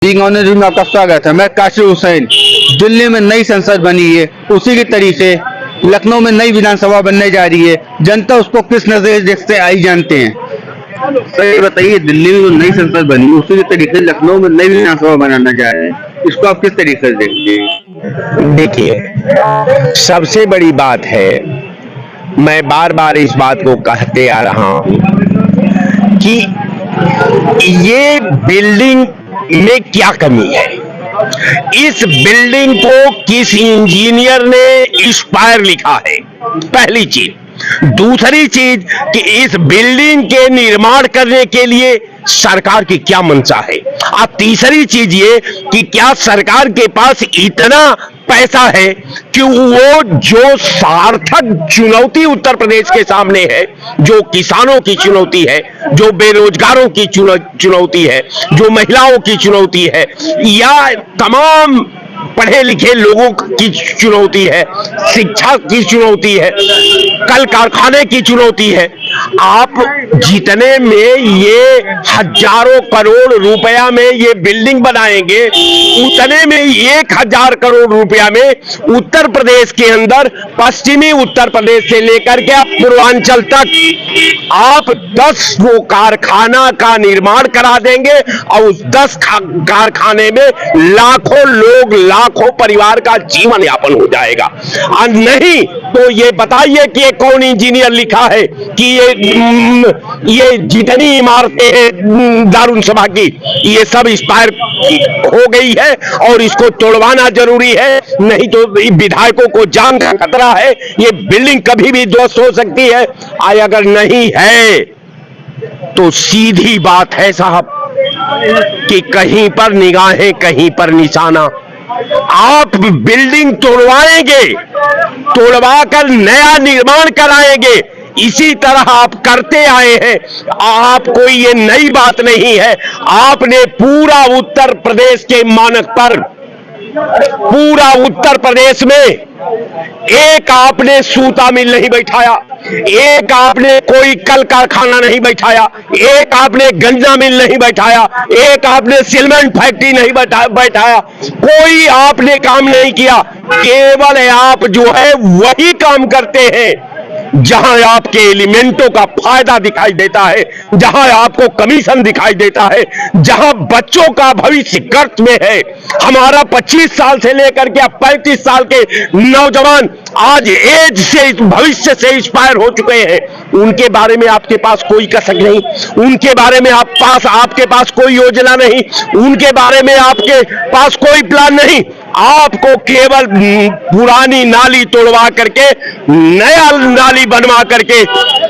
Honour में आपका स्वागत है। मैं काशिर हुसैन। दिल्ली में नई संसद बनी है, उसी के तरीके लखनऊ में नई विधानसभा बनने जा रही है। जनता उसको किस नजरिए से आई जानते हैं। तो ये बताइए, दिल्ली में जो नई संसद बनी है उसी के तरीके लखनऊ में नई विधानसभा बनाना जा रहे हैं, इसको आप किस तरीके से देखते हैं? देखिए, सबसे बड़ी बात है, मैं बार बार इस बात को कहते आ रहा हूं कि ये बिल्डिंग में क्या कमी है। इस बिल्डिंग को किस इंजीनियर ने इंस्पायर लिखा है, पहली चीज। दूसरी चीज कि इस बिल्डिंग के निर्माण करने के लिए सरकार की क्या मंशा है। और तीसरी चीज ये कि क्या सरकार के पास इतना पैसा है कि वो जो सार्थक चुनौती उत्तर प्रदेश के सामने है, जो किसानों की चुनौती है, जो बेरोजगारों की चुनौती है, जो महिलाओं की चुनौती है, या तमाम पढ़े लिखे लोगों की चुनौती है, शिक्षा की चुनौती है, कल कारखाने की चुनौती है, आप जितने में ये हजारों करोड़ रुपया में ये बिल्डिंग बनाएंगे, उतने में 1000 करोड़ रुपया में उत्तर प्रदेश के अंदर, पश्चिमी उत्तर प्रदेश से लेकर के पूर्वांचल तक आप 10 वो कारखाना का निर्माण करा देंगे और उस 10 कारखाने में लाखों लोग, लाखों परिवार का जीवन यापन हो जाएगा। और नहीं तो ये बताइए कि ये कौन इंजीनियर लिखा है कि ये जितनी इमारतें हैं दारुन सभा की, ये सब एक्सपायर हो गई है और इसको तोड़वाना जरूरी है, नहीं तो विधायकों को जान का खतरा है, ये बिल्डिंग कभी भी ध्वस्त हो सकती है। अगर नहीं है तो सीधी बात है साहब कि कहीं पर निगाहें कहीं पर निशाना। आप बिल्डिंग तोड़वाएंगे, तोड़वाकर नया निर्माण कराएंगे, इसी तरह आप करते आए हैं। आप कोई ये नई बात नहीं है। आपने पूरा उत्तर प्रदेश के मानक पर, पूरा उत्तर प्रदेश में एक आपने सूता मिल नहीं बैठाया, एक आपने कोई कल कारखाना नहीं बैठाया, एक आपने गंजा मिल नहीं बैठाया, एक आपने सीमेंट फैक्ट्री नहीं बैठाया, कोई आपने काम नहीं किया। केवल आप जो है वही काम करते हैं जहां आपके एलिमेंटों का फायदा दिखाई देता है, जहां आपको कमीशन दिखाई देता है, जहां बच्चों का भविष्य गर्त में है। हमारा 25 साल से लेकर के अब 35 साल के नौजवान आज एज से, भविष्य से इंस्पायर हो चुके हैं। उनके बारे में आपके पास कोई कसक नहीं, उनके बारे में आपके पास कोई योजना नहीं, उनके बारे में आपके पास कोई प्लान नहीं। आपको केवल पुरानी नाली तोड़वा करके नया नाली बनवा करके,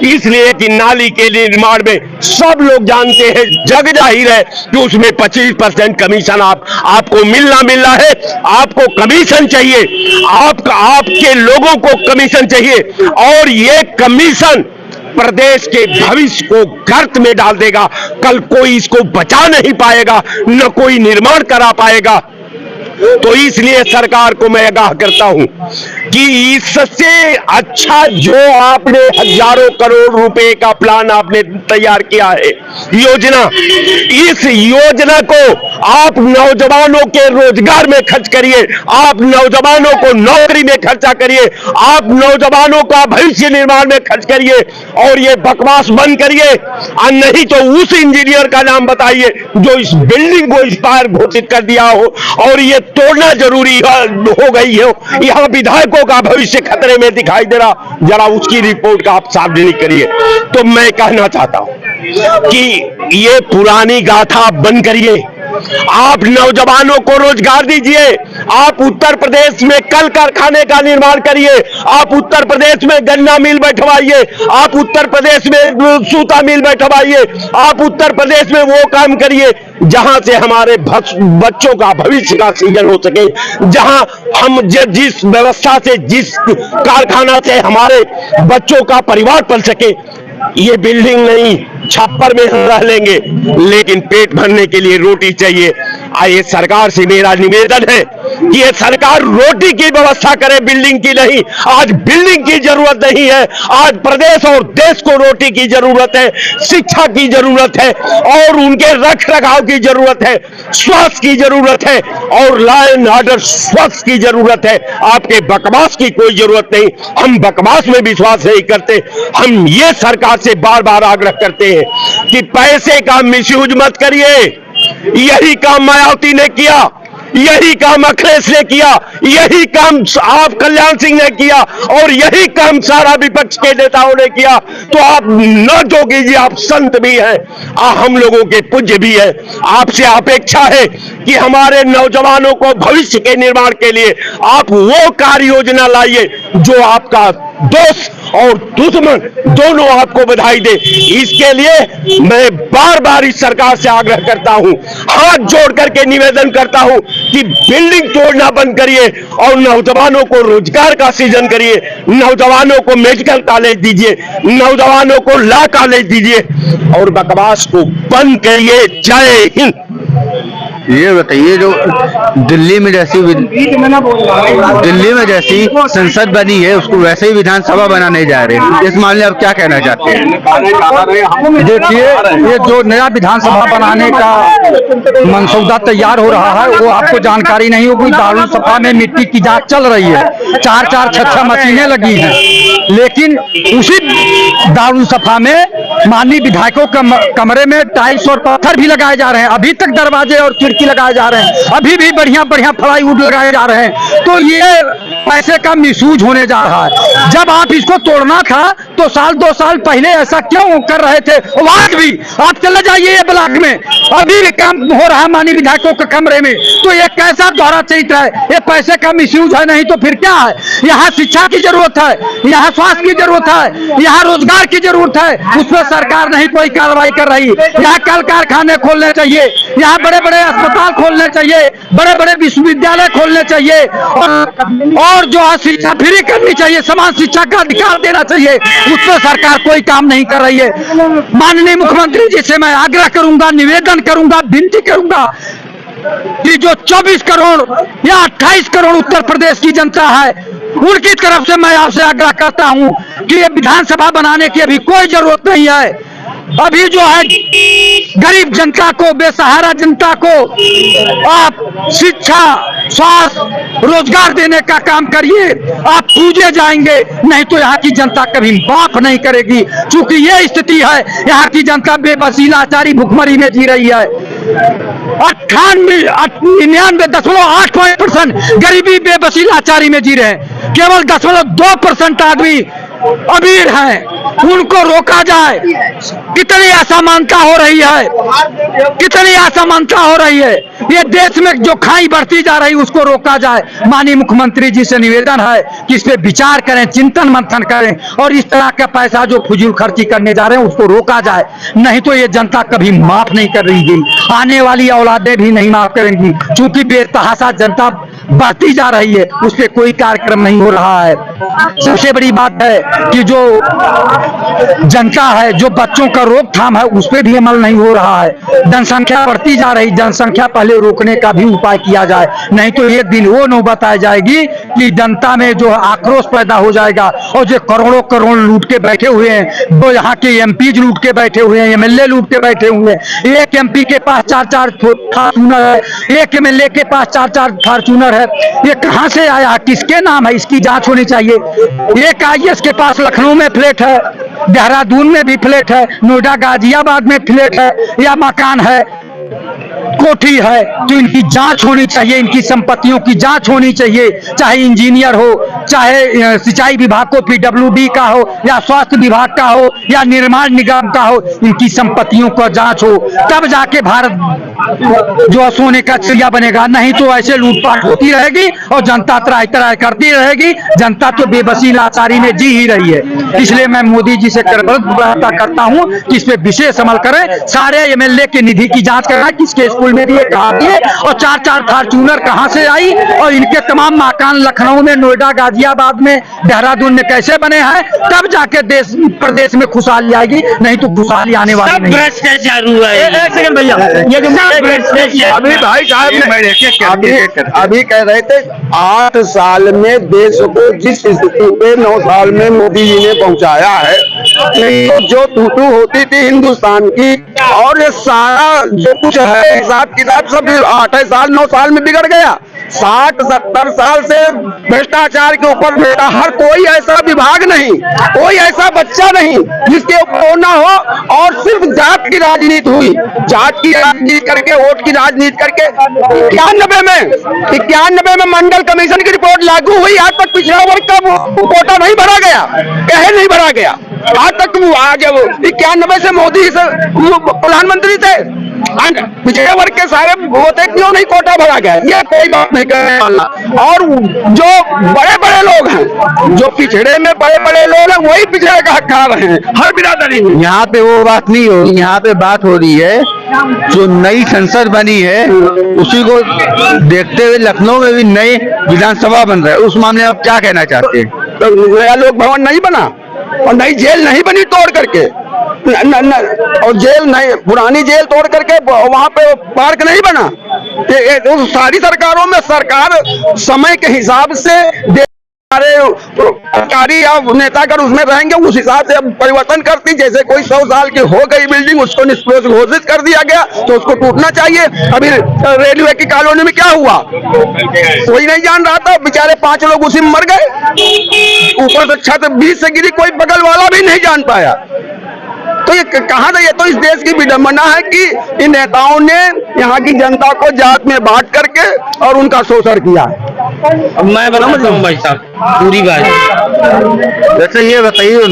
इसलिए कि नाली के निर्माण में सब लोग जानते हैं, जग जाहिर है कि उसमें 25% कमीशन आपको मिलना है। आपको कमीशन चाहिए, आपके लोगों को कमीशन चाहिए, और ये कमीशन प्रदेश के भविष्य को गर्त में डाल देगा। कल कोई इसको बचा नहीं पाएगा, न कोई निर्माण करा पाएगा। तो इसलिए सरकार को मैं आगाह करता हूं कि इससे अच्छा जो आपने हजारों करोड़ रुपए का प्लान आपने तैयार किया है, योजना, इस योजना को आप नौजवानों के रोजगार में खर्च करिए, आप नौजवानों को नौकरी में खर्चा करिए, आप नौजवानों का भविष्य निर्माण में खर्च करिए, और ये बकवास बंद करिए। और नहीं तो उस इंजीनियर का नाम बताइए जो इस बिल्डिंग को एक्सपायर घोषित कर दिया हो और ये तोड़ना जरूरी हो गई हो, यहां विधायकों का भविष्य खतरे में दिखाई दे रहा, जरा उसकी रिपोर्ट का आप सार्वजनिक करिए। तो मैं कहना चाहता हूं कि ये पुरानी गाथा बंद करिए, आप नौजवानों को रोजगार दीजिए, आप उत्तर प्रदेश में कल कारखाने का निर्माण करिए, आप उत्तर प्रदेश में गन्ना मिल बैठवाइए, आप उत्तर प्रदेश में सूता मिल बैठवाइए, आप उत्तर प्रदेश में वो काम करिए जहां से हमारे बच्चों का भविष्य का सृजन हो सके, जहां हम जिस व्यवस्था से, जिस कारखाना से हमारे बच्चों का परिवार पल सके। ये बिल्डिंग नहीं, छप्पर में हम रह लेंगे, लेकिन पेट भरने के लिए रोटी चाहिए। ये सरकार से मेरा निवेदन है कि ये सरकार रोटी की व्यवस्था करे, बिल्डिंग की नहीं। आज बिल्डिंग की जरूरत नहीं है, आज प्रदेश और देश को रोटी की जरूरत है, शिक्षा की जरूरत है और उनके रख रखाव की जरूरत है, स्वास्थ्य की जरूरत है और लॉ एंड ऑर्डर स्वास्थ्य की जरूरत है। आपके बकवास की कोई जरूरत नहीं। हम बकवास में विश्वास नहीं करते। हम ये सरकार से बार बार आग्रह करते हैं कि पैसे का मिसयूज मत करिए। यही काम मायावती ने किया, यही काम अखिलेश ने किया, यही काम आप कल्याण सिंह ने किया और यही काम सारा विपक्ष के नेताओं ने किया। तो आप न जोगी जी, आप संत भी हैं, हम लोगों के पूज्य भी हैं। आपसे अपेक्षा है कि हमारे नौजवानों को भविष्य के निर्माण के लिए आप वो कार्य योजना लाइए जो आपका दोस्त और दुश्मन दोनों आपको बधाई दे। इसके लिए मैं बार बार इस सरकार से आग्रह करता हूं, हाथ जोड़ करके निवेदन करता हूं कि बिल्डिंग तोड़ना बंद करिए और नौजवानों को रोजगार का सृजन करिए। नौजवानों को मेडिकल कॉलेज दीजिए, नौजवानों को लॉ कॉलेज दीजिए और बकवास को बंद करिए। जय हिंद। ये बताइए, जो दिल्ली में जैसी संसद बनी है उसको वैसे ही विधानसभा बनाने जा रहे हैं, इस मामले में आप क्या कहना चाहते हैं? देखिए, ये जो नया विधानसभा बनाने का मंसूबा तैयार हो रहा है वो आपको जानकारी नहीं होगी। दारुसफा में मिट्टी की जांच चल रही है, 4-4 मशीनें लगी हैं, लेकिन उसी दारुसफा में माननीय विधायकों के कमरे में टाइल्स और पत्थर भी लगाए जा रहे हैं। अभी तक दरवाजे और खिड़की लगाए जा रहे हैं, अभी भी बढ़िया प्लाईवुड लगाए जा रहे हैं। तो ये पैसे का मिसयूज होने जा रहा है। जब आप इसको तोड़ना था तो 2 साल पहले ऐसा क्यों कर रहे थे? आज भी आप चले जाइए ये ब्लॉक में, अभी भी काम हो रहा है माननीय विधायकों के कमरे में। तो ये कैसा दोहरा चरित्र है? ये पैसे का मिसयूज है, नहीं तो फिर क्या है? यहाँ शिक्षा की जरूरत है, यहाँ स्वास्थ्य की जरूरत है, यहाँ रोजगार की जरूरत है, उसमें सरकार नहीं कोई कार्रवाई कर रही। यहाँ कल कारखाने खोलने चाहिए, यहाँ बड़े बड़े अस्पताल खोलने चाहिए, बड़े बड़े विश्वविद्यालय खोलने चाहिए और जो शिक्षा फ्री करनी चाहिए, समान शिक्षा का अधिकार देना चाहिए, उस पर सरकार कोई काम नहीं कर रही है। माननीय मुख्यमंत्री जी से मैं आग्रह करूंगा, निवेदन करूंगा, विनती करूंगा कि जो 24 करोड़ या 28 करोड़ उत्तर प्रदेश की जनता है, उनकी तरफ से मैं आपसे आग्रह करता हूं कि ये विधानसभा बनाने की अभी कोई जरूरत नहीं है। अभी जो है गरीब जनता को, बेसहारा जनता को आप शिक्षा, स्वास्थ्य, रोजगार देने का काम करिए। आप पूजे जाएंगे, नहीं तो यहाँ की जनता कभी माफ नहीं करेगी। चूंकि ये स्थिति है, यहाँ की जनता बेबसी, लाचारी, भुखमरी में जी रही है। 99.8% गरीबी, बेबसी, लाचारी में जी रहे हैं। केवल 0.2% आदमी अमीर हैं, उनको रोका जाए। कितनी असमानता हो रही है, कितनी असमानता हो रही है। ये देश में जो खाई बढ़ती जा रही उसको रोका जाए। माननीय मुख्यमंत्री जी से निवेदन है कि इस पे विचार करें, चिंतन मंथन करें और इस तरह का पैसा जो फजूल खर्ची करने जा रहे हैं उसको रोका जाए। नहीं तो ये जनता कभी माफ नहीं कर रही, आने वाली औलादें भी नहीं माफ करेंगी। चूंकि बेतहाशा जनता बढ़ती जा रही है, उस पर कोई कार्यक्रम नहीं हो रहा है। सबसे बड़ी बात है कि जो जनता है, जो बच्चों का रोकथाम है, उस पर भी अमल नहीं हो रहा है। जनसंख्या बढ़ती जा रही, जनसंख्या पहले रोकने का भी उपाय किया जाए, नहीं तो एक दिन वो नौबत आ जाएगी कि जनता में जो आक्रोश पैदा हो जाएगा और जो करोड़ों करोड़ लूट के बैठे हुए हैं, वो यहाँ के एमपी लूट के बैठे हुए हैं, एमएलए लूट के बैठे हुए हैं। एक एमपी के पास 4-4 फॉर्चूनर है, एक एमएलए के पास 4-4 फॉर्चूनर है। ये कहां से आया, किसके नाम है, इसकी जांच होनी चाहिए। एक आईएएस के पास लखनऊ में फ्लैट है, देहरादून में भी फ्लैट है, नोएडा गाजियाबाद में फ्लैट है या मकान है, कोठी है। तो इनकी जांच होनी चाहिए, इनकी संपत्तियों की जांच होनी चाहिए। चाहे इंजीनियर हो, चाहे सिंचाई विभाग को पीडब्ल्यूडी का हो या स्वास्थ्य विभाग का हो या निर्माण निगम का हो, इनकी संपत्तियों का जांच हो, तब जाके भारत जो सोने का चिड़िया बनेगा। नहीं तो ऐसे लूटपाट होती रहेगी और जनता त्राही त्राही करती रहेगी। जनता तो बेबसी, लाचारी में जी ही रही है। इसलिए मैं मोदी जी से वार्ता करता हूं कि इस पे विशेष अमल करें। सारे एमएलए की निधि की जांच कराएं, किसके स्कूल में दिए, कहां दिए और 4-4 फॉर्चूनर कहां से आई और इनके तमाम मकान लखनऊ में, नोएडा, गाजियाबाद गाजियाबाद में, देहरादून में कैसे बने हैं, तब जाके देश प्रदेश में खुशहाली आएगी, नहीं तो खुशहाली आने वाली नहीं। भ्रष्टाचार हुआ है। एक सेकंड भैया, ये अभी भाई साहब अभी कह रहे थे 8 साल में देश को जिस स्थिति पे 9 साल में मोदी जी ने पहुंचाया है, तो जो टूटू होती थी हिंदुस्तान की, और ये सारा जो कुछ है हिसाब किताब सब 8 साल 9 साल में बिगड़ गया। 60-70 साल से भ्रष्टाचार के ऊपर बेटा, हर कोई ऐसा विभाग नहीं, कोई ऐसा बच्चा नहीं जिसके ऊपर ना हो, और सिर्फ जात की राजनीति हुई, जात की राजनीति करके, वोट की राजनीति करके 91 में मंडल कमीशन की रिपोर्ट लागू हुई, आज तक पिछड़ा वर्ग का कोटा नहीं भरा गया, कहे नहीं भरा गया, आज तक आगे 91 से मोदी प्रधानमंत्री थे, पिछड़े वर्ग के सारे होते क्यों नहीं कोटा भरा गया, ये कोई बात नहीं करने वाला। और जो बड़े बड़े लोग हैं, जो पिछड़े में बड़े बड़े लोग हैं, वही पिछड़े का हक खा रहे हैं हर बिरादरी में। यहाँ पे वो बात नहीं हो रही, यहाँ पे बात हो रही है जो नई संसद बनी है उसी को देखते हुए लखनऊ में भी नई विधानसभा बन रहा है, उस मामले में आप क्या कहना चाहते हैं? तो नया लोक भवन नहीं बना और नई जेल नहीं बनी तोड़ करके, और जेल नहीं, पुरानी जेल तोड़ करके वहां पे पार्क नहीं बना। तो सारी सरकारों में सरकार समय के हिसाब से सारे अधिकारी या नेता अगर उसमें रहेंगे उस हिसाब से परिवर्तन करती, जैसे कोई 100 साल की हो गई बिल्डिंग उसको निष्प्रभ घोषित कर दिया गया तो उसको टूटना चाहिए। अभी रेलवे की कॉलोनी में क्या हुआ कोई नहीं जान रहा था, बेचारे 5 लोग उसी में मर गए, ऊपर से छत 20 से गिरी, कोई बगल वाला भी नहीं जान पाया। तो ये कहाँ था, ये तो इस देश की विडंबना है कि इन नेताओं ने यहाँ की जनता को जात में बांट करके और उनका शोषण किया। अब मैं बताता हूँ भाई साहब पूरी बात। वैसे ये बताइए,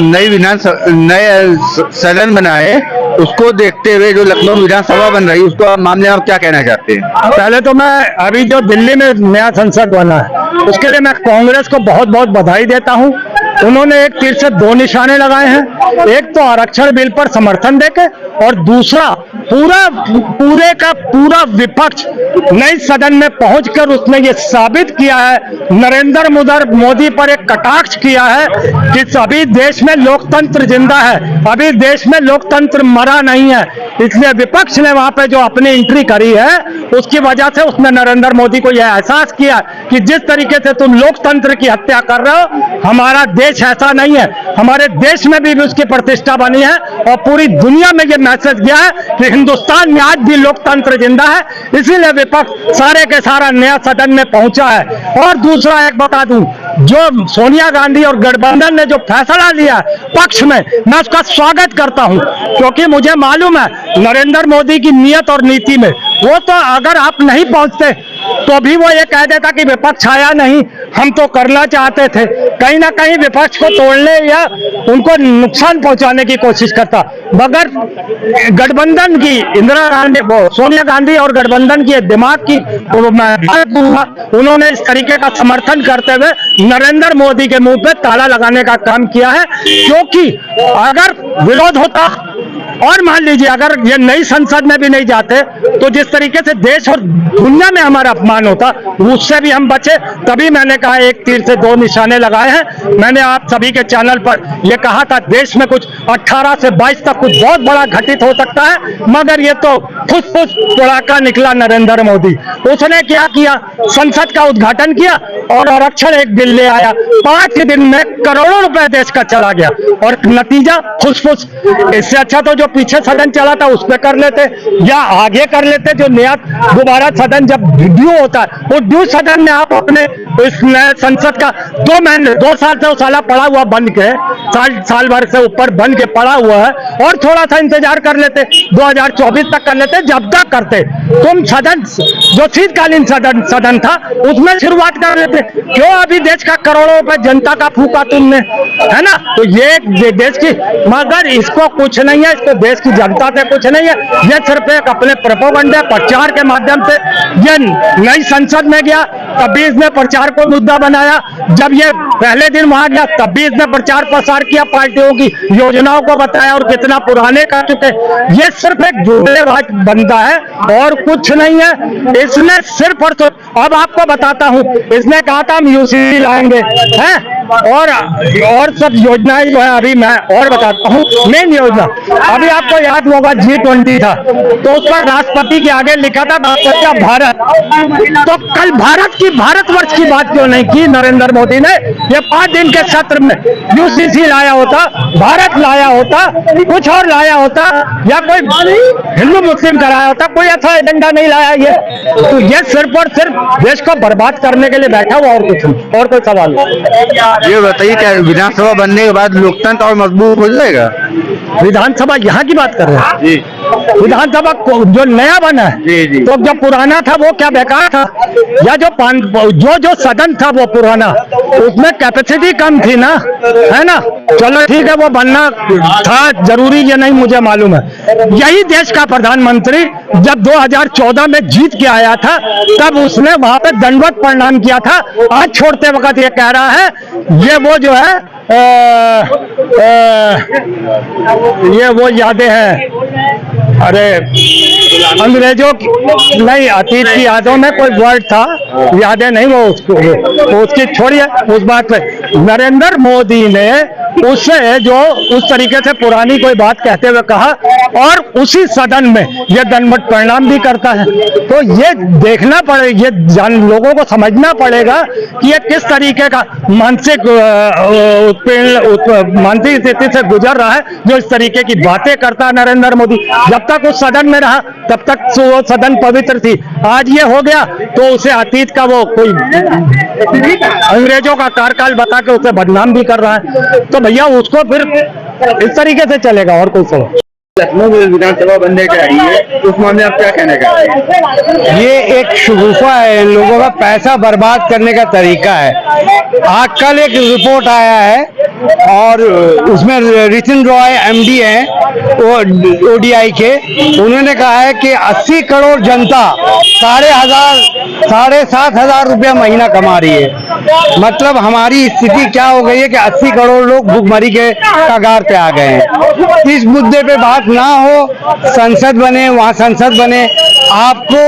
नए सदन बना है उसको देखते हुए जो लखनऊ विधानसभा बन रही है उसको मामले में आप क्या कहना चाहते हैं? पहले तो मैं अभी जो दिल्ली में नया संसद बना है उसके लिए मैं कांग्रेस को बहुत बहुत बधाई देता हूं। उन्होंने एक तीर से 2 निशाने लगाए हैं, एक तो आरक्षण बिल पर समर्थन देके, और दूसरा पूरे का पूरा विपक्ष नए सदन में पहुंचकर उसने ये साबित किया है, नरेंद्र मोदी पर एक कटाक्ष किया है कि अभी देश में लोकतंत्र जिंदा है, अभी देश में लोकतंत्र मरा नहीं है। इसलिए विपक्ष ने वहां पे जो अपनी एंट्री करी है उसकी वजह से उसने नरेंद्र मोदी को यह एहसास किया कि जिस तरीके से तुम लोकतंत्र की हत्या कर रहे हो, हमारा देश ऐसा नहीं है, हमारे देश में भी उसकी प्रतिष्ठा बनी है और पूरी दुनिया में यह मैसेज गया है कि हिंदुस्तान में आज भी लोकतंत्र जिंदा है। इसीलिए विपक्ष सारे के सारा नया सदन में पहुंचा है। और दूसरा एक बता दूं, जो सोनिया गांधी और गठबंधन ने जो फैसला लिया पक्ष में, मैं उसका स्वागत करता हूं, क्योंकि मुझे मालूम है नरेंद्र मोदी की नीयत और नीति में, वो तो अगर आप नहीं पहुंचते तो भी वो ये कह देता कि विपक्ष आया नहीं, हम तो करना चाहते थे, कहीं ना कहीं विपक्ष को तोड़ने या उनको नुकसान पहुंचाने की कोशिश करता। मगर गठबंधन की इंदिरा गांधी, सोनिया गांधी और गठबंधन की दिमाग की उन्होंने इस तरीके का समर्थन करते हुए नरेंद्र मोदी के मुंह पे ताला लगाने का काम किया है। क्योंकि अगर विरोध होता और मान लीजिए अगर ये नई संसद में भी नहीं जाते तो जिस तरीके से देश और दुनिया में हमारा अपमान होता, उससे भी हम बचे। तभी मैंने कहा एक तीर से 2 निशाने लगाए हैं। मैंने आप सभी के चैनल पर यह कहा था देश में कुछ 18 से 22 तक कुछ बहुत बड़ा घटित हो सकता है, मगर ये तो फुस-फुस पड़ाका निकला नरेंद्र मोदी। उसने क्या किया, संसद का उद्घाटन किया और आरक्षण एक बिल ले आया, 5 दिन में करोड़ों रुपए देश का चला गया और नतीजा फुस-फुस। इससे अच्छा तो जो पीछे सदन चला था उस पर कर लेते या आगे कर लेते। जो नया दोबारा सदन जब ड्यू होता है, वो ड्यू सदन में आप अपने इस नए संसद का 2 साल से साला पड़ा हुआ बन के, साल भर से ऊपर बन के पड़ा हुआ है, और थोड़ा सा इंतजार कर लेते, 2024 तक कर लेते, जब तक करते तुम सदन जो शीतकालीन सदन था उसमें शुरुआत कर लेते। क्यों अभी देश का करोड़ों रुपए जनता का फूका तुमने, है ना? तो ये देश की, मगर इसको कुछ नहीं है, इसको देश की जनता से कुछ नहीं है, ये सिर्फ एक अपने प्रोपेगेंडा प्रचार के माध्यम से ये नई संसद में गया तब भी इसने प्रचार को मुद्दा बनाया। जब ये पहले दिन वहां गया तब भी इसने प्रचार प्रसार किया, पार्टियों की योजनाओं को बताया और कितना पुराने कर चुके। ये सिर्फ एक झूठेबाज बंदा है और कुछ नहीं है। इसने सिर्फ और अब आपको बताता हूं, इसने कहा था हम यूसीसी लाएंगे हैं और सब योजनाएं जो है अभी मैं और बताता हूँ। मेन योजना अभी आपको याद होगा G20 था तो उस पर राष्ट्रपति के आगे लिखा था भारत। तो कल भारतवर्ष की बात क्यों नहीं की नरेंद्र मोदी ने? ये 5 दिन के सत्र में यूसीसी लाया होता, भारत लाया होता, कुछ और लाया होता या कोई हिंदू मुस्लिम कराया होता, कोई ऐसा एजेंडा नहीं लाया ये। तो ये सिर्फ और सिर्फ देश को बर्बाद करने के लिए बैठा हुआ और कुछ नहीं। और कोई सवाल नहीं। ये बताइए क्या विधानसभा बनने के बाद लोकतंत्र और मजबूत हो जाएगा? विधानसभा यहाँ की बात कर रहे हैं जी। विधानसभा जो नया बना है जी। तो जो पुराना था वो क्या बेकार था? या जो सदन था वो पुराना, उसमें कैपेसिटी कम थी ना, है ना? चलो ठीक है, वो बनना था जरूरी ये नहीं मुझे मालूम है। यही देश का प्रधानमंत्री जब 2014 में जीत के आया था तब उसने वहां पे दंडवत प्रणाम किया था। आज छोड़ते वक्त ये कह रहा है ये वो जो है ये वो यादें हैं, अरे अंग्रेजों की नहीं, अतीत की यादों में कोई वर्ड था, यादें नहीं, वो उसकी छोड़िए उस बात पे। नरेंद्र मोदी ने उससे जो उस तरीके से पुरानी कोई बात कहते हुए कहा और उसी सदन में ये दंडवत प्रणाम भी करता है। तो ये देखना पड़ेगा, ये लोगों को समझना पड़ेगा कि ये किस तरीके का मानसिक स्थिति से गुजर रहा है जो इस तरीके की बातें करता है नरेंद्र मोदी। जब तक उस सदन में रहा तब तक वो सदन पवित्र थी, आज ये हो गया तो उसे अतीत का वो कोई अंग्रेजों का कार्यकाल बता के उसे बदनाम भी कर रहा है। तो भैया उसको फिर इस तरीके से चलेगा और कोई सवाल। लखनऊ में विधानसभा बनने जा रही है, उस मामले में आप क्या कहना चाहते हैं? ये एक शगुफा है, इन लोगों का पैसा बर्बाद करने का तरीका है। आज कल एक रिपोर्ट आया है और उसमें रितिन रॉय एमडी हैं ओडीआई के, उन्होंने कहा है कि 80 करोड़ जनता 7,500 रुपया महीना कमा रही है। मतलब हमारी स्थिति क्या हो गई है कि 80 करोड़ लोग भुखमरी के कगार पे आ गए हैं। इस मुद्दे पे बात ना हो, संसद बने, वहाँ संसद बने। आपको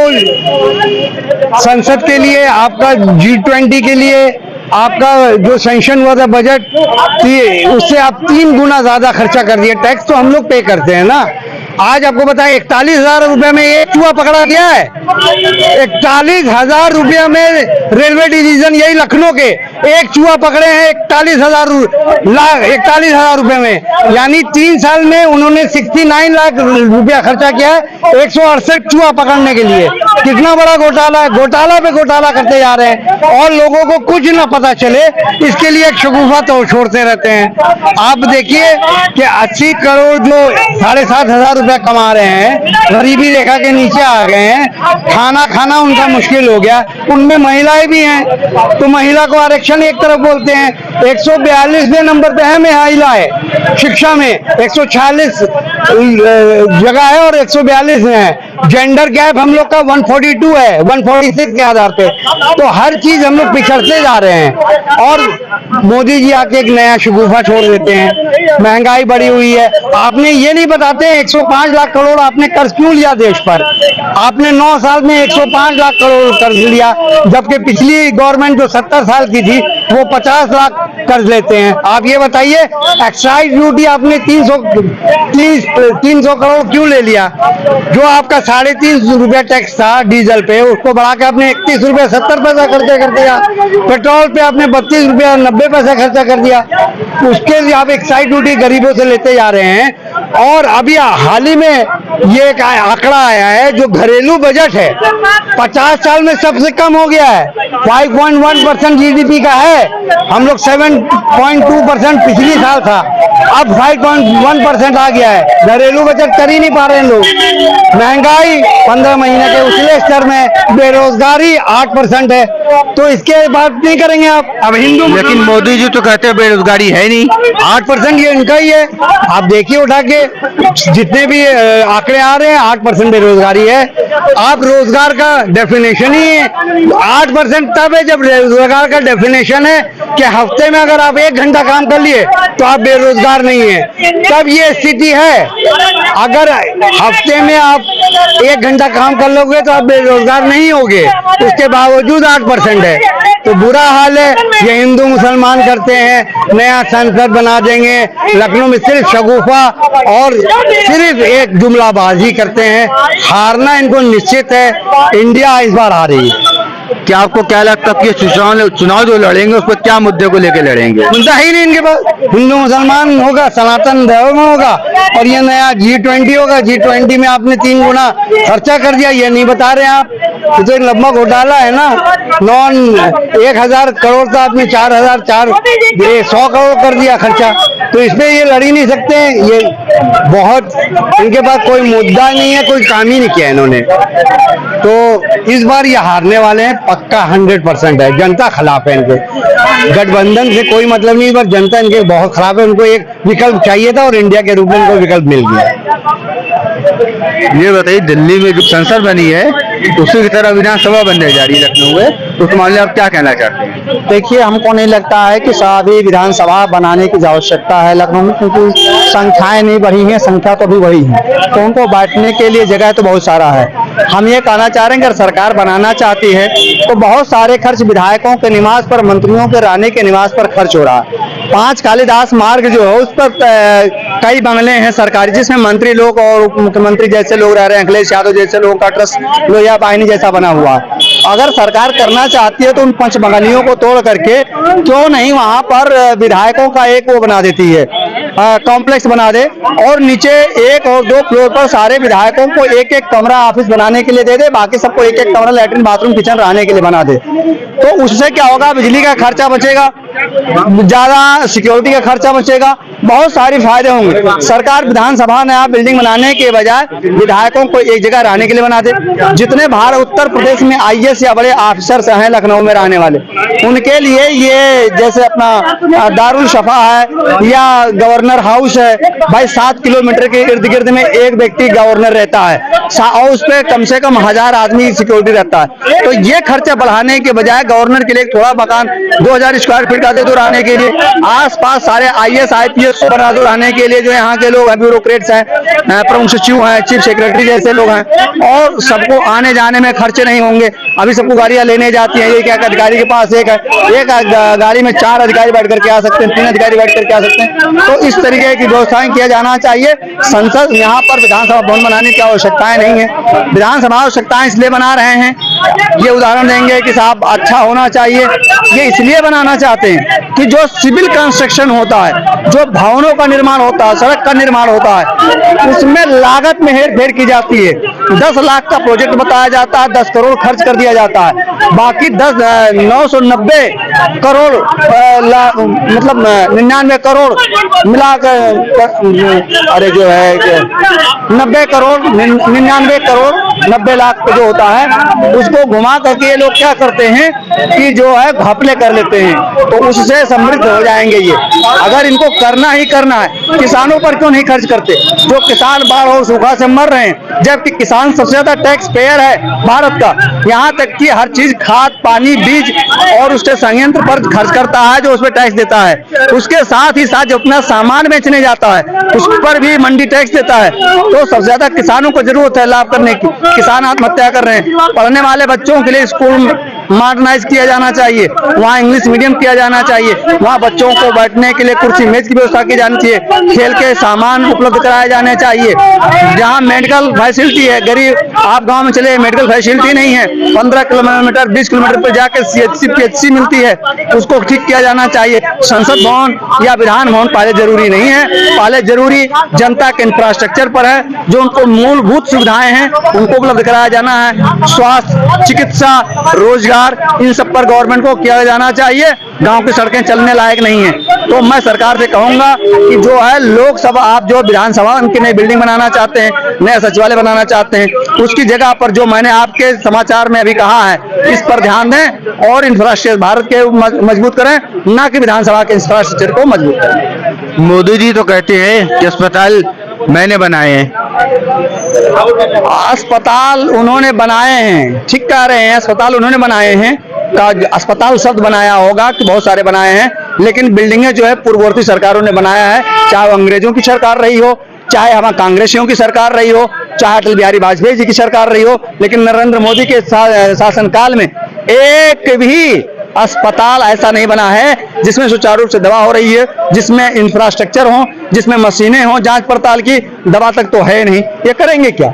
संसद के लिए, आपका G20 के लिए आपका जो सैंक्शन हुआ था बजट, उससे आप 3 गुना ज्यादा खर्चा कर दिया। टैक्स तो हम लोग पे करते हैं ना। आज आपको बताएं 41,000 रुपए में एक चूहा पकड़ा गया है। 41,000 रुपया में रेलवे डिवीजन यही लखनऊ के एक चूहा पकड़े हैं 41,000 रुपए में। यानी 3 साल में उन्होंने 69 लाख रुपया खर्चा किया है 168 चूहा पकड़ने के लिए। कितना बड़ा घोटाला है, घोटाला पे घोटाला करते जा रहे हैं और लोगों को कुछ ना पता चले, इसके लिए एक शगुफा तो छोड़ते रहते हैं। आप देखिए कि 80 करोड़ जो 7,500 रुपया कमा रहे हैं, गरीबी रेखा के नीचे आ गए हैं, खाना खाना उनका मुश्किल हो गया। उनमें महिलाएं भी हैं तो महिला को आरक्षण एक तरफ बोलते हैं। 142वें नंबर पे है महिलाएं शिक्षा में, 146 जगह है और 142 में है। जेंडर गैप हम लोग का 142 है 146 के आधार पे। तो हर चीज हम लोग पिछड़ते जा रहे हैं और मोदी जी आके एक नया शगुफा छोड़ देते हैं। महंगाई बढ़ी हुई है, आपने ये नहीं बताते 105 लाख करोड़ आपने कर्ज क्यों लिया देश पर। आपने 9 साल में 105 लाख करोड़ कर्ज लिया, जबकि पिछली गवर्नमेंट जो 70 साल की थी वो 50 लाख कर्ज लेते हैं। आप ये बताइए एक्साइज ड्यूटी आपने 300 करोड़ क्यों ले लिया। जो आपका 3.5 रुपया टैक्स था डीजल पे, उसको बढ़ा के आपने 31 रुपया 70 पैसा खर्चा कर दिया। पेट्रोल पे आपने 32 रुपया 90 पैसा खर्चा कर दिया। उसके लिए आप एक्साइज ड्यूटी गरीबों से लेते जा रहे हैं। और अभी हाल ही में ये एक आंकड़ा आया है जो घरेलू बजट है 50 साल में सबसे कम हो गया है। 5.1% GDP का है, हम लोग 7.2% पिछली साल था, अब 5.1% आ गया है। घरेलू बजट कर ही नहीं पा रहे हैं लोग। महंगाई 15 महीने के उछले स्तर में, बेरोजगारी 8% है, तो इसके बात नहीं करेंगे आप? अब हिंदू, लेकिन मोदी जी तो कहते हैं बेरोजगारी है नहीं। 8% ये इनका ही है। आप देखिए उठा के जितने भी आंकड़े आ रहे हैं, 8% बेरोजगारी है। आप रोजगार का डेफिनेशन ही 8% तब है जब रोजगार का डेफिनेशन है कि हफ्ते में अगर आप 1 घंटा काम कर लिए तो आप बेरोजगार नहीं है, तब ये स्थिति है। अगर हफ्ते में आप 1 घंटा काम कर लोगे तो आप बेरोजगार नहीं होगे, उसके बावजूद 8% है, तो बुरा हाल है। ये हिंदू मुसलमान करते हैं, नया संसद बना देंगे, लखनऊ में सिर्फ शगुफा और सिर्फ एक जुमलाबाजी करते हैं। हारना इनको निश्चित है, इंडिया इस बार हारेगी। क्या आपको क्या लगता है कि चुनाव जो लड़ेंगे उस पर क्या मुद्दे को लेकर लड़ेंगे? मुद्दा ही नहीं इनके पास। हिंदू मुसलमान होगा, सनातन धर्म होगा, और ये नया G20 होगा। G20 में आपने 3 गुना खर्चा कर दिया, ये नहीं बता रहे आप। ये तो एक लंबा घोटाला है ना। 1000 करोड़ था, आपने 100 करोड़ कर दिया खर्चा, तो इसमें ये लड़ ही नहीं सकते। ये बहुत, इनके पास कोई मुद्दा नहीं है, कोई काम ही नहीं किया इन्होंने। तो इस बार ये हारने वाले हैं पक्का, 100% है। जनता खिलाफ है इनके, गठबंधन से कोई मतलब नहीं, पर जनता इनके बहुत खिलाफ है। उनको एक विकल्प चाहिए था और इंडिया के रूप में इनको विकल्प मिल गया। ये बताइए, दिल्ली में जो संसद बनी है उसी की तरह विधानसभा बनने जा रही है लखनऊ में, उस मामले में आप क्या कहना चाहते हैं? देखिए, हमको नहीं लगता है कि अभी विधानसभा बनाने की आवश्यकता है लखनऊ में, क्योंकि संख्याएं नहीं बढ़ी हैं, संख्या तो भी वही है, तो उनको बैठने के लिए जगह तो बहुत सारा है। हम ये कहना चाह रहे हैं, अगर सरकार बनाना चाहती है तो बहुत सारे खर्च विधायकों के निवास पर, मंत्रियों के रहने के निवास पर खर्च हो रहा है। 5 कालिदास मार्ग जो है उस पर कई बंगले हैं सरकारी, जिसमें मंत्री लोग और उप मुख्यमंत्री जैसे लोग रह रहे हैं, अखिलेश यादव जैसे लोगों का ट्रस्ट लोहिया बाहिनी जैसा बना हुआ है। अगर सरकार करना चाहती है तो उन 5 बंगलियों को तोड़ करके क्यों नहीं वहां पर विधायकों का एक वो बना देती है, कॉम्प्लेक्स बना दे, और नीचे 1 और 2 फ्लोर पर सारे विधायकों को एक कमरा ऑफिस बनाने के लिए दे दे, बाकी सबको एक कमरा लैट्रिन बाथरूम किचन रहने के लिए बना दे। तो उससे क्या होगा, बिजली का खर्चा बचेगा, ज्यादा सिक्योरिटी का खर्चा बचेगा, बहुत सारे फायदे होंगे। सरकार विधानसभा नया बिल्डिंग बनाने के बजाय विधायकों को एक जगह रहने के लिए बना दे। जितने बाहर उत्तर प्रदेश में IAS या बड़े ऑफिसर्स हैं लखनऊ में रहने वाले, उनके लिए ये जैसे अपना दारुल शफा है या गवर्नर हाउस है, भाई 7 किलोमीटर के इर्द गिर्द में एक व्यक्ति गवर्नर रहता है और उस पर कम से कम 1000 आदमी सिक्योरिटी रहता है। तो ये खर्चा बढ़ाने के बजाय गवर्नर के लिए थोड़ा मकान 2000 स्क्वायर फीट का दे दो रहने के लिए, आसपास सारे IAS IPS बना दो रहने के लिए, जो यहाँ के लोग ब्यूरोक्रेट्स हैं, प्रमुख सचिव हैं, चीफ सेक्रेटरी जैसे लोग हैं, और सबको आने जाने में खर्चे नहीं होंगे। अभी सबको गाड़ियां लेने जाती हैं, ये क्या अधिकारी के पास एक गाड़ी में 4 अधिकारी बैठ करके आ सकते हैं, 3 अधिकारी बैठ करके आ सकते हैं। तो इस तरीके की व्यवस्थाएं किया जाना चाहिए। संसद यहाँ पर विधानसभा भवन बनाने की आवश्यकताएं नहीं है, विधानसभा आवश्यकताएं इसलिए बना रहे हैं, ये उदाहरण देंगे कि साहब अच्छा होना चाहिए, ये इसलिए बनाना चाहते हैं कि जो सिविल कंस्ट्रक्शन होता है, जो भवनों का निर्माण होता है, सड़क का निर्माण होता है, उसमें लागत में हेरफेर की जाती है। 10 लाख का प्रोजेक्ट बताया जाता है, 10 करोड़ खर्च कर दिया जाता है, बाकी 990 करोड़ मतलब 99 करोड़ मिलाकर, अरे जो है 90 करोड़ 99 करोड़ 90 लाख जो होता है, उसको घुमा करके ये लोग क्या करते हैं कि जो है घपले कर लेते हैं, तो उससे समृद्ध हो जाएंगे ये। अगर इनको करना ही करना है, किसानों पर क्यों नहीं खर्च करते? जो किसान बाढ़ और सूखा से मर रहे हैं, जबकि किसान सबसे ज्यादा टैक्स पेयर है भारत का। यहाँ तक कि हर चीज, खाद, पानी, बीज और उसके संयंत्र पर खर्च करता है, जो उस पर टैक्स देता है। उसके साथ ही साथ जो अपना सामान बेचने जाता है उस पर भी मंडी टैक्स देता है। तो सबसे ज्यादा किसानों को जरूरत है लाभ करने की। किसान आत्महत्या कर रहे हैं। पढ़ने वाले बच्चों के लिए स्कूल मॉडर्नाइज किया जाना चाहिए, वहाँ इंग्लिश मीडियम किया जाना चाहिए, वहाँ बच्चों को बैठने के लिए कुर्सी मेज की व्यवस्था की जानी चाहिए, खेल के सामान उपलब्ध कराए जाने चाहिए। जहाँ मेडिकल फैसिलिटी है, गरीब आप गांव में चले, मेडिकल फैसिलिटी नहीं है, 15 किलोमीटर 20 किलोमीटर पर जाकर CHC PHC मिलती है, उसको ठीक किया जाना चाहिए। संसद भवन या विधान भवन पहले जरूरी नहीं है, पहले जरूरी जनता के इंफ्रास्ट्रक्चर पर है, जो उनको मूलभूत सुविधाएं हैं उनको उपलब्ध कराया जाना है। स्वास्थ्य, चिकित्सा, रोजगार, रोजगार, इन सब पर गवर्नमेंट को किया जाना चाहिए। गांव की सड़कें चलने लायक नहीं है। तो मैं सरकार से कहूंगा कि जो है लोकसभा, आप जो विधानसभा उनकी नई बिल्डिंग बनाना चाहते हैं, नया सचिवालय बनाना चाहते हैं, उसकी जगह पर जो मैंने आपके समाचार में अभी कहा है, इस पर ध्यान दें और इंफ्रास्ट्रक्चर भारत के मजबूत करें, ना कि विधानसभा के इंफ्रास्ट्रक्चर को मजबूत करें। मोदी जी तो कहते हैं कि अस्पताल मैंने बनाए हैं। अस्पताल उन्होंने बनाए हैं, ठीक कह रहे हैं, अस्पताल उन्होंने बनाए हैं। का अस्पताल शब्द बनाया होगा कि बहुत सारे बनाए हैं, लेकिन बिल्डिंगें जो है पूर्ववर्ती सरकारों ने बनाया है, चाहे अंग्रेजों की सरकार रही हो, चाहे हमारे कांग्रेसियों की सरकार रही हो, चाहे अटल बिहारी वाजपेयी जी की सरकार रही हो, लेकिन नरेंद्र मोदी के शासनकाल में एक भी अस्पताल ऐसा नहीं बना है जिसमें सुचारू रूप से दवा हो रही है, जिसमें इंफ्रास्ट्रक्चर हो, जिसमें मशीनें हो जांच पड़ताल की। दवा तक तो है नहीं, ये करेंगे क्या?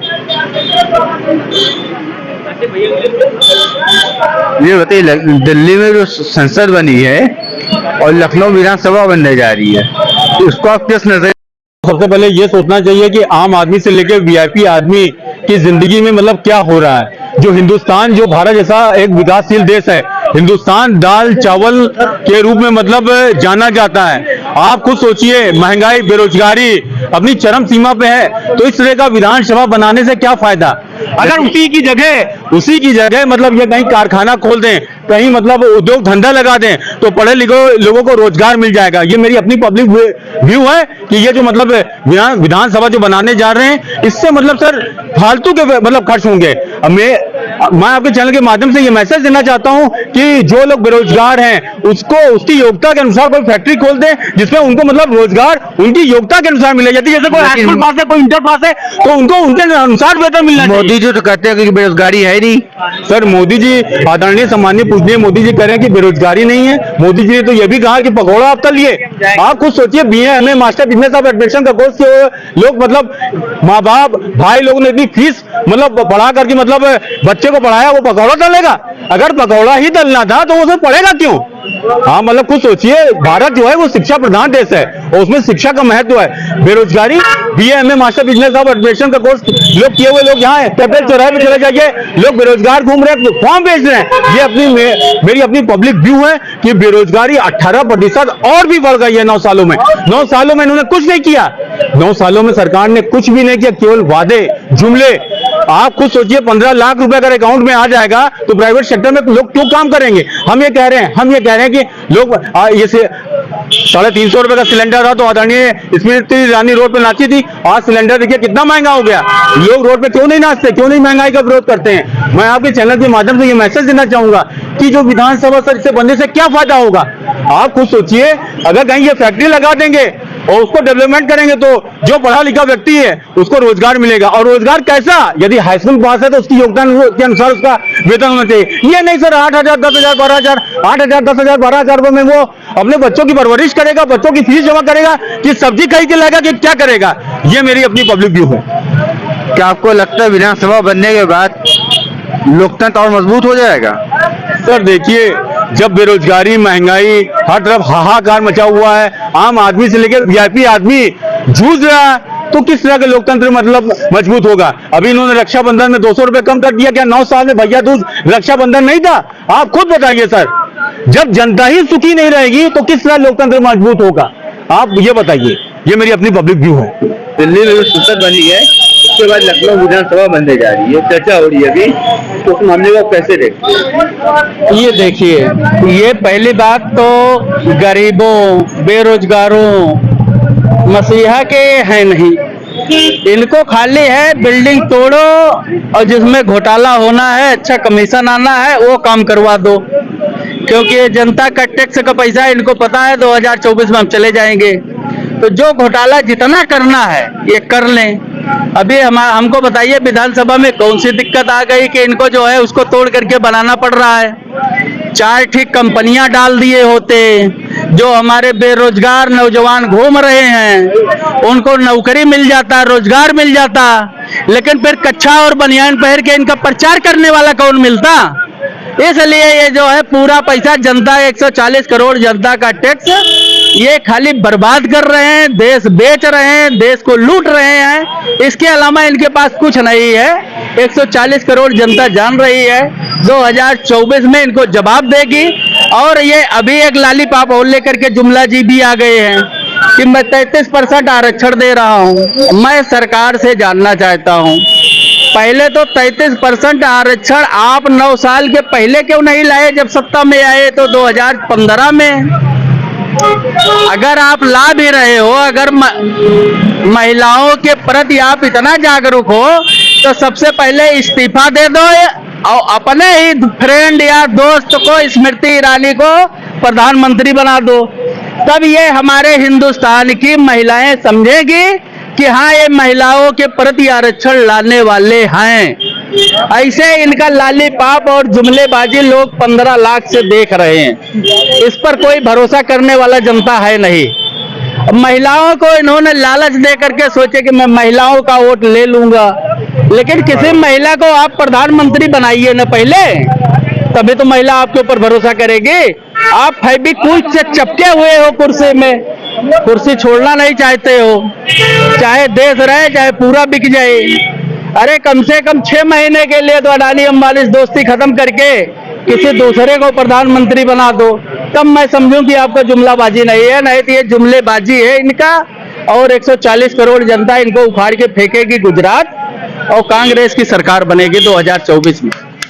ये बताइए, दिल्ली में जो संसद बनी है और लखनऊ विधानसभा बनने जा रही है, उसको आप किस नजर? सबसे पहले ये सोचना चाहिए कि आम आदमी से लेकर वीआईपी आदमी की जिंदगी में मतलब क्या हो रहा है। जो हिंदुस्तान, जो भारत जैसा एक विकासशील देश है, हिंदुस्तान दाल चावल के रूप में मतलब जाना जाता है। आप खुद सोचिए, महंगाई, बेरोजगारी अपनी चरम सीमा पे है, तो इस तरह का विधानसभा बनाने से क्या फायदा? अगर उसी की जगह मतलब ये कहीं कारखाना खोल दें, कहीं मतलब उद्योग धंधा लगा दें, तो पढ़े लिखे लोगों को रोजगार मिल जाएगा। ये मेरी अपनी पब्लिक व्यू है कि ये जो मतलब विधानसभा जो बनाने जा रहे हैं, इससे मतलब सर फालतू के मतलब खर्च होंगे। मैं आपके चैनल के माध्यम से ये मैसेज देना चाहता हूं कि जो लोग बेरोजगार हैं, उसको उसकी योग्यता के अनुसार कोई फैक्ट्री खोल दें, जिसमें उनको मतलब रोजगार उनकी योग्यता के अनुसार मिले। यदि जैसे कोई हाई स्कूल पास है, कोई इंटर पास है, तो उनको उनके अनुसार वेतन मिलना चाहिए। मोदी जी तो कहते हैं कि बेरोजगारी है नहीं। सर मोदी जी, आदरणीय सम्माननीय पूजनीय मोदी जी कह रहे हैं कि बेरोजगारी नहीं है। मोदी जी ने तो यह भी कहा कि पकौड़ा आप तलिए। आप खुद सोचिए, BA MA master business of administration का कोर्स किए लोग, मतलब माँ बाप भाई लोगों ने इतनी फीस मतलब पढ़ा करके मतलब बच्चे को पढ़ाया, वो पकौड़ा तलेगा? अगर पकौड़ा ही तलना था तो वो सब पढ़ेगा क्यों? हाँ, मतलब कुछ सोचिए, भारत जो है वो शिक्षा प्रधान देश है और उसमें शिक्षा का महत्व है। बेरोजगारी, BA MA master business of administration का कोर्स लोग किए हुए लोग यहाँ कैपिटल चौराहे पे चले जाइए, लोग बेरोजगार घूम रहे हैं, फॉर्म बेच रहे हैं। ये मेरी अपनी पब्लिक व्यू है कि बेरोजगारी 18% और भी बढ़ गई है 9 सालों में। 9 सालों में इन्होंने कुछ नहीं किया। 9 सालों में सरकार ने कुछ भी नहीं किया, केवल वादे, जुमले। आप खुद सोचिए, 15 लाख रुपए अगर अकाउंट में आ जाएगा तो प्राइवेट सेक्टर में लोग क्यों काम करेंगे? हम ये कह रहे हैं कि लोग ये 350 रुपए का सिलेंडर था तो आदरणीय स्मृति ईरानी रोड पे नाची थी, आज सिलेंडर देखिए कितना महंगा हो गया। लोग रोड पे क्यों नहीं नाचते, क्यों नहीं महंगाई का विरोध करते हैं? मैं आपके चैनल के माध्यम से ये मैसेज देना चाहूंगा कि जो विधानसभा सर से बनने से क्या फायदा होगा। आप खुद सोचिए, अगर कहीं ये फैक्ट्री लगा देंगे और उसको डेवलपमेंट करेंगे तो जो पढ़ा लिखा व्यक्ति है उसको रोजगार मिलेगा। और रोजगार कैसा? यदि हाई स्कूल पास है तो उसकी योगदान के अनुसार उसका वेतन होना चाहिए। ये नहीं सर 8,000, 10,000, 12,000, 8,000, 10,000, 12,000 रुपए में वो अपने बच्चों की परवरिश करेगा, बच्चों की फीस जमा करेगा कि सब्जी खरीद के लाएगा कि क्या करेगा? ये मेरी अपनी पब्लिक व्यू है। क्या आपको लगता है विधानसभा बनने के बाद लोकतंत्र और मजबूत हो जाएगा? सर देखिए, जब बेरोजगारी, महंगाई, हर तरफ हाहाकार मचा हुआ है, आम आदमी से लेकर वीआईपी आदमी जूझ रहा है, तो किस तरह का लोकतंत्र मतलब मजबूत होगा? अभी इन्होंने रक्षाबंधन में 200 रुपए कम कर दिया। क्या 9 साल में भैया दूज रक्षाबंधन नहीं था? आप खुद बताइए सर, जब जनता ही सुखी नहीं रहेगी तो किस तरह लोकतंत्र मजबूत होगा? आप ये बताइए। ये मेरी अपनी पब्लिक व्यू है। दिल्ली में जो संसद बनी है, उसके बाद लखनऊ विधानसभा बनने जा रही है, चर्चा हो रही है अभी, तो उस मामले को कैसे देखते हैं? ये देखिए, ये पहली बात तो गरीबों, बेरोजगारों, मसीहा के हैं नहीं। इनको खाली है बिल्डिंग तोड़ो और जिसमें घोटाला होना है, अच्छा कमीशन आना है, वो काम करवा दो। क्योंकि ये जनता का टैक्स का पैसा है, इनको पता है 2024 में हम चले जाएंगे, तो जो घोटाला जितना करना है ये कर लें। अभी हमको बताइए, विधानसभा में कौन सी दिक्कत आ गई कि इनको जो है उसको तोड़ करके बनाना पड़ रहा है? 4 ठीक कंपनियां डाल दिए होते, जो हमारे बेरोजगार नौजवान घूम रहे हैं उनको नौकरी मिल जाता, रोजगार मिल जाता, लेकिन फिर कच्छा और बनियान पहन के इनका प्रचार करने वाला कौन मिलता? इसलिए ये जो है पूरा पैसा जनता, 140 करोड़ जनता का टैक्स ये खाली बर्बाद कर रहे हैं, देश बेच रहे हैं, देश को लूट रहे हैं। इसके अलावा इनके पास कुछ नहीं है। 140 करोड़ जनता जान रही है। 2024 में इनको जवाब देगी। और ये अभी एक लालीपाप और लेकर के जुमला जी भी आ गए हैं कि मैं 33% आरक्षण दे रहा हूं। मैं सरकार से जानना चाहता हूं, पहले तो 33% आरक्षण आप 9 साल के पहले क्यों नहीं लाए जब सत्ता में आए तो 2015 में? अगर आप ला भी रहे हो, अगर महिलाओं के प्रति आप इतना जागरूक हो तो सबसे पहले इस्तीफा दे दो और अपने ही फ्रेंड या दोस्त को, स्मृति ईरानी को प्रधानमंत्री बना दो। तब ये हमारे हिंदुस्तान की महिलाएं समझेगी कि हाँ, ये महिलाओं के प्रति आरक्षण लाने वाले हैं। ऐसे इनका लालीपाप और जुमलेबाजी लोग 15 लाख से देख रहे हैं। इस पर कोई भरोसा करने वाला जनता है नहीं। महिलाओं को इन्होंने लालच दे करके सोचे कि मैं महिलाओं का वोट ले लूंगा, लेकिन किसी महिला को आप प्रधानमंत्री बनाइए ना पहले, तभी तो महिला आपके ऊपर भरोसा करेगी। आप फेविक्विक से चिपके हुए हो कुर्सी में, कुर्सी छोड़ना नहीं चाहते हो, चाहे देश रहे चाहे पूरा बिक जाए। अरे कम से कम 6 महीने के लिए तो अडानी अंबानी दोस्ती खत्म करके किसी दूसरे को प्रधानमंत्री बना दो, तब मैं समझूं कि आपका जुमलाबाजी नहीं है। नहीं तो ये जुमलेबाजी है इनका। और 140 करोड़ जनता इनको उखाड़ के फेंकेगी गुजरात और कांग्रेस की सरकार बनेगी 2024 में।